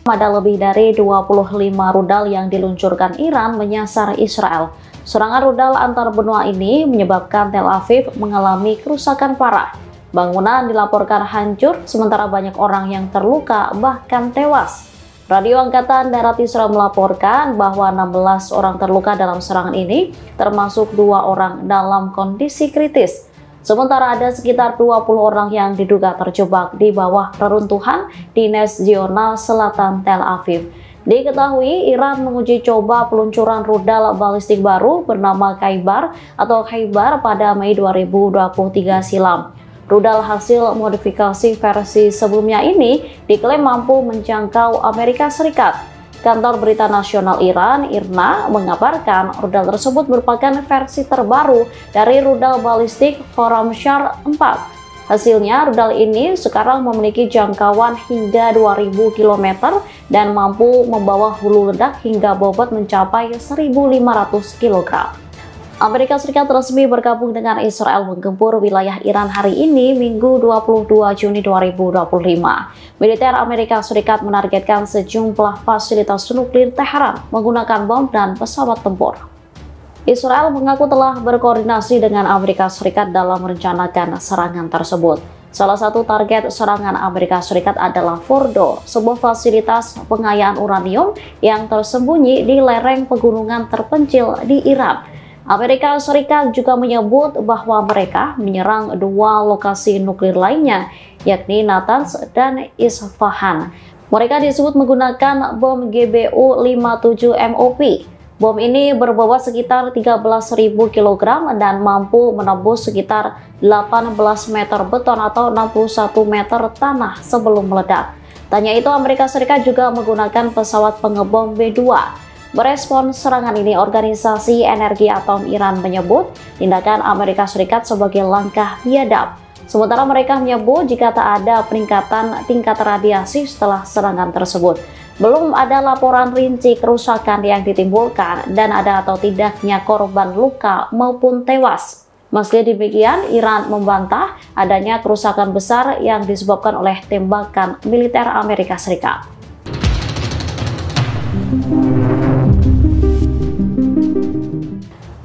Ada lebih dari 25 rudal yang diluncurkan Iran menyasar Israel. Serangan rudal antar benua ini menyebabkan Tel Aviv mengalami kerusakan parah. Bangunan dilaporkan hancur, sementara banyak orang yang terluka bahkan tewas. Radio Angkatan Darat Israel melaporkan bahwa 16 orang terluka dalam serangan ini, termasuk 2 orang dalam kondisi kritis. Sementara ada sekitar 20 orang yang diduga terjebak di bawah reruntuhan di Nes Zionah, selatan Tel Aviv. Diketahui Iran menguji coba peluncuran rudal balistik baru bernama Khaibar atau Khaibar pada Mei 2023 silam. Rudal hasil modifikasi versi sebelumnya ini diklaim mampu menjangkau Amerika Serikat. Kantor Berita Nasional Iran, IRNA, mengabarkan rudal tersebut merupakan versi terbaru dari rudal balistik Khorramshahr 4. Hasilnya, rudal ini sekarang memiliki jangkauan hingga 2000 km dan mampu membawa hulu ledak hingga bobot mencapai 1.500 kg. Amerika Serikat resmi bergabung dengan Israel menggempur wilayah Iran hari ini, Minggu 22 Juni 2025. Militer Amerika Serikat menargetkan sejumlah fasilitas nuklir Teheran menggunakan bom dan pesawat tempur. Israel mengaku telah berkoordinasi dengan Amerika Serikat dalam merencanakan serangan tersebut. Salah satu target serangan Amerika Serikat adalah Fordo, sebuah fasilitas pengayaan uranium yang tersembunyi di lereng pegunungan terpencil di Iran. Amerika Serikat juga menyebut bahwa mereka menyerang 2 lokasi nuklir lainnya, yakni Natanz dan Isfahan. Mereka disebut menggunakan bom GBU-57 MOP. Bom ini berbobot sekitar 13.000 kg dan mampu menembus sekitar 18 meter beton atau 61 meter tanah sebelum meledak. Tanya itu, Amerika Serikat juga menggunakan pesawat pengebom B-2. Merespon serangan ini, Organisasi Energi Atom Iran menyebut tindakan Amerika Serikat sebagai langkah biadab. Sementara mereka menyebut jika tak ada peningkatan tingkat radiasi setelah serangan tersebut. Belum ada laporan rinci kerusakan yang ditimbulkan dan ada atau tidaknya korban luka maupun tewas. Meski demikian, Iran membantah adanya kerusakan besar yang disebabkan oleh tembakan militer Amerika Serikat.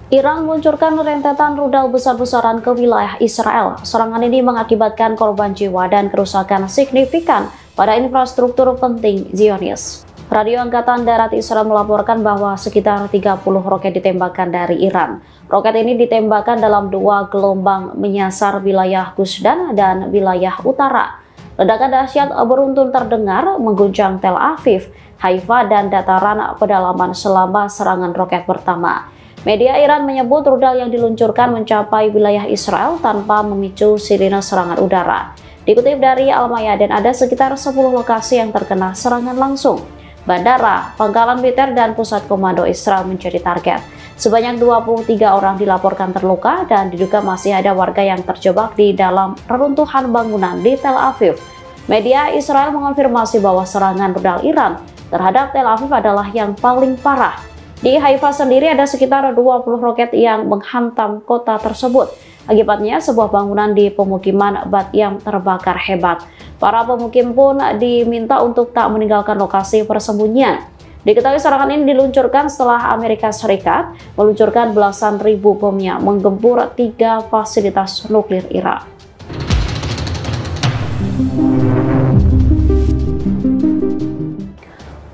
Iran meluncurkan rentetan rudal besar-besaran ke wilayah Israel. Serangan ini mengakibatkan korban jiwa dan kerusakan signifikan pada infrastruktur penting Zionis. Radio Angkatan Darat Israel melaporkan bahwa sekitar 30 roket ditembakkan dari Iran. Roket ini ditembakkan dalam 2 gelombang menyasar wilayah Gusdan dan wilayah utara. Ledakan dahsyat beruntun terdengar mengguncang Tel Aviv, Haifa, dan dataran pedalaman selama serangan roket pertama. Media Iran menyebut rudal yang diluncurkan mencapai wilayah Israel tanpa memicu sirine serangan udara. Dikutip dari Al-Mayadin, ada sekitar 10 lokasi yang terkena serangan langsung. Bandara, pangkalan militer, dan pusat komando Israel menjadi target. Sebanyak 23 orang dilaporkan terluka dan diduga masih ada warga yang terjebak di dalam reruntuhan bangunan di Tel Aviv. Media Israel mengonfirmasi bahwa serangan rudal Iran terhadap Tel Aviv adalah yang paling parah. Di Haifa sendiri ada sekitar 20 roket yang menghantam kota tersebut. Akibatnya sebuah bangunan di pemukiman Bat Yam terbakar hebat. Para pemukim pun diminta untuk tak meninggalkan lokasi persembunyian. Diketahui serangan ini diluncurkan setelah Amerika Serikat meluncurkan belasan ribu bomnya menggempur 3 fasilitas nuklir Iran.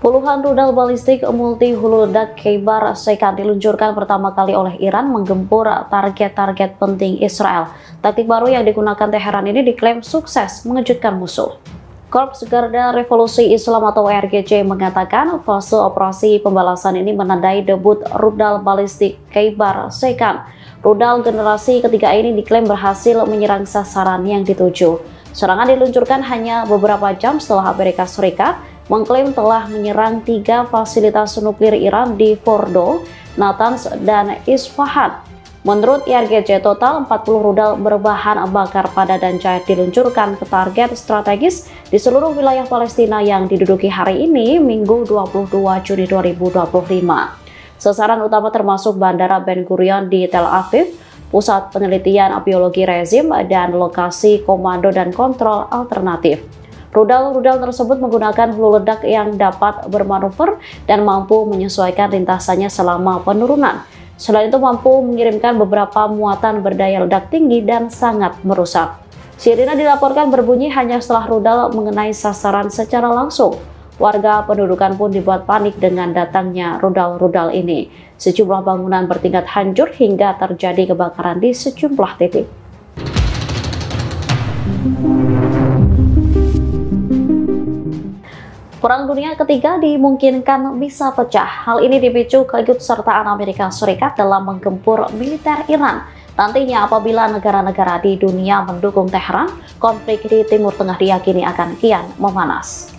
Puluhan rudal balistik multi hulu ledak Khaibar Sekhan diluncurkan pertama kali oleh Iran menggempur target-target penting Israel. Taktik baru yang digunakan Teheran ini diklaim sukses mengejutkan musuh. Korps Garda Revolusi Islam atau RGC mengatakan fase operasi pembalasan ini menandai debut rudal balistik Khaibar Sekhan. Rudal generasi ketiga ini diklaim berhasil menyerang sasaran yang dituju. Serangan diluncurkan hanya beberapa jam setelah Amerika Serikat mengklaim telah menyerang 3 fasilitas nuklir Iran di Fordo, Natanz, dan Isfahan. Menurut IRGC, total 40 rudal berbahan bakar padat dan cair diluncurkan ke target strategis di seluruh wilayah Palestina yang diduduki hari ini, Minggu 22 Juni 2025. Sasaran utama termasuk Bandara Ben Gurion di Tel Aviv, Pusat Penelitian Biologi Rezim, dan lokasi komando dan kontrol alternatif. Rudal-rudal tersebut menggunakan hulu ledak yang dapat bermanuver dan mampu menyesuaikan lintasannya selama penurunan. Selain itu mampu mengirimkan beberapa muatan berdaya ledak tinggi dan sangat merusak. Sirine dilaporkan berbunyi hanya setelah rudal mengenai sasaran secara langsung. Warga pendudukan pun dibuat panik dengan datangnya rudal-rudal ini. Sejumlah bangunan bertingkat hancur hingga terjadi kebakaran di sejumlah titik. Perang Dunia Ketiga dimungkinkan bisa pecah. Hal ini dipicu keikutsertaan Amerika Serikat dalam menggempur militer Iran. Nantinya apabila negara-negara di dunia mendukung Teheran, konflik di Timur Tengah diyakini akan kian memanas.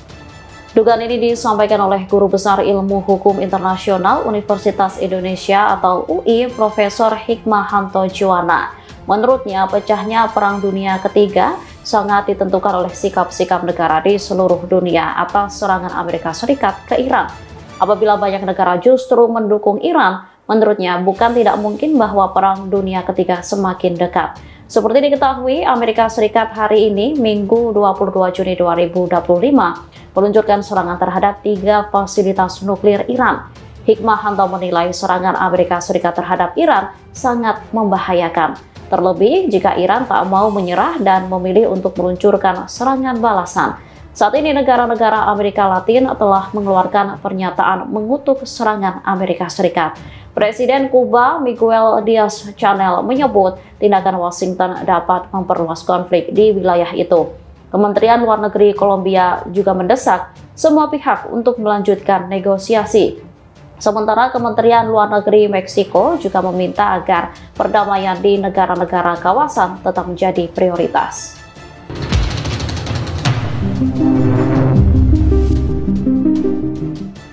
Dugaan ini disampaikan oleh Guru Besar Ilmu Hukum Internasional Universitas Indonesia atau UI, Profesor Hikmahanto Juwana. Menurutnya, pecahnya Perang Dunia Ketiga sangat ditentukan oleh sikap-sikap negara di seluruh dunia atas serangan Amerika Serikat ke Iran. Apabila banyak negara justru mendukung Iran, menurutnya bukan tidak mungkin bahwa Perang Dunia Ketiga semakin dekat. Seperti diketahui, Amerika Serikat hari ini, Minggu 22 Juni 2025, meluncurkan serangan terhadap 3 fasilitas nuklir Iran. Hikmahanto menilai serangan Amerika Serikat terhadap Iran sangat membahayakan. Terlebih jika Iran tak mau menyerah dan memilih untuk meluncurkan serangan balasan. Saat ini negara-negara Amerika Latin telah mengeluarkan pernyataan mengutuk serangan Amerika Serikat. Presiden Kuba Miguel Diaz-Canel menyebut tindakan Washington dapat memperluas konflik di wilayah itu. Kementerian Luar Negeri Kolombia juga mendesak semua pihak untuk melanjutkan negosiasi. Sementara Kementerian Luar Negeri Meksiko juga meminta agar perdamaian di negara-negara kawasan tetap menjadi prioritas.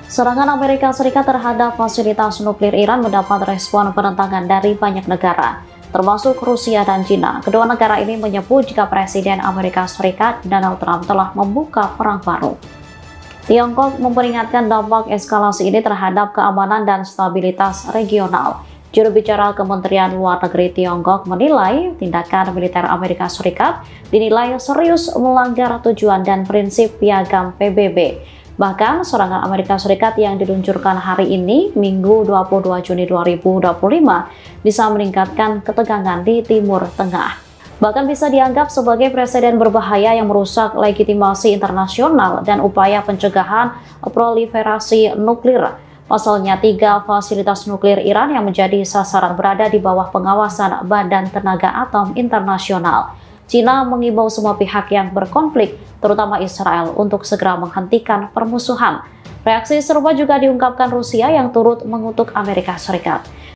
Serangan Amerika Serikat terhadap fasilitas nuklir Iran mendapat respon penentangan dari banyak negara, termasuk Rusia dan China. Kedua negara ini menyebut jika Presiden Amerika Serikat Donald Trump telah membuka perang baru. Tiongkok memperingatkan dampak eskalasi ini terhadap keamanan dan stabilitas regional. Juru bicara Kementerian Luar Negeri Tiongkok menilai tindakan militer Amerika Serikat dinilai serius melanggar tujuan dan prinsip piagam PBB. Bahkan serangan Amerika Serikat yang diluncurkan hari ini, Minggu 22 Juni 2025, bisa meningkatkan ketegangan di Timur Tengah. Bahkan bisa dianggap sebagai presiden berbahaya yang merusak legitimasi internasional dan upaya pencegahan proliferasi nuklir. Pasalnya, 3 fasilitas nuklir Iran yang menjadi sasaran berada di bawah pengawasan Badan Tenaga Atom Internasional. China mengimbau semua pihak yang berkonflik, terutama Israel, untuk segera menghentikan permusuhan. Reaksi serupa juga diungkapkan Rusia yang turut mengutuk Amerika Serikat.